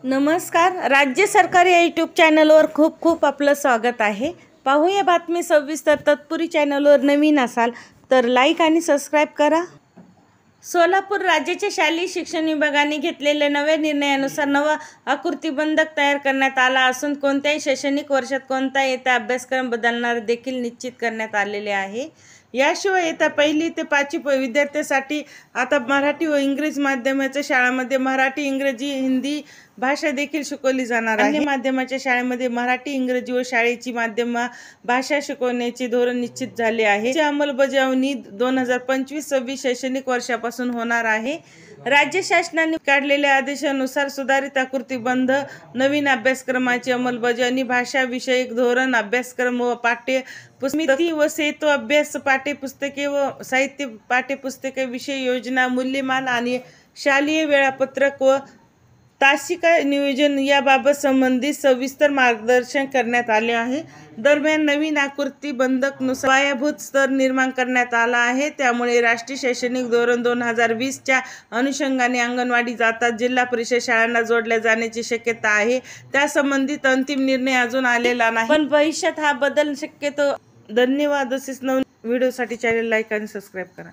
नमस्कार. राज्य सरकार या यूट्यूब चॅनलवर खूप खूप आपलं स्वागत आहे. पाहूया बातमी सविस्तर. तत्पूर्वी चॅनलवर नवीन असाल तर लाईक आणि सबस्क्राईब करा. सोलापूर राज्याच्या शालेय शिक्षण विभागाने घेतलेल्या नव्या निर्णयानुसार नवा आकृतिबंधक तयार करण्यात आला असून कोणत्याही शैक्षणिक वर्षात कोणता येत्या अभ्यासक्रम बदलणार देखील निश्चित करण्यात आलेले आहे. याशिवाय येत्या 1ली ते 5वी विद्यार्थ्यांसाठी आता मराठी व इंग्रजी माध्यमाच्या शाळांमध्ये मराठी, इंग्रजी, हिंदी भाषा देखील शिकवली जाणार आहे. माध्यमाच्या शाळेमध्ये मराठी, इंग्रजी व शाळेची माध्यम भाषा शिकवण्याचे धोरण निश्चित झाले आहे. याची अंमलबजावणी 2025-26 शैक्षणिक वर्षापासून होणार आहे. राज्य शासनाने काढलेल्या आदेशानुसार सुधारित आकृतिबंध नवीन अभ्यासक्रमाची अंमलबजावणी, भाषा विषयक धोरण, अभ्यासक्रम व पाठ्यपुस्तके व सेतू अभ्यास पाठ्यपुस्तके व साहित्य पाठ्यपुस्तके, विषय योजना, मूल्यमान आणि शालेय वेळापत्रक व तासिका नियोजन याबाबत संबंधित सविस्तर मार्गदर्शन करण्यात आले आहे. दरम्यान नवीन आकृतिबंधक नुसार पायाभूत स्तर निर्माण करण्यात आला आहे. त्यामुळे राष्ट्रीय शैक्षणिक धोरण 2020च्या अनुषंगाने अंगणवाडी जातात जिल्हा परिषद शाळांना जोडल्या जाण्याची शक्यता आहे. त्यासंबंधित अंतिम निर्णय अजून आलेला नाही, पण भविष्यात हा बदल शक्यतो. धन्यवाद. असेच नवीन व्हिडिओसाठी चॅनल लाईक आणि सबस्क्राईब करा.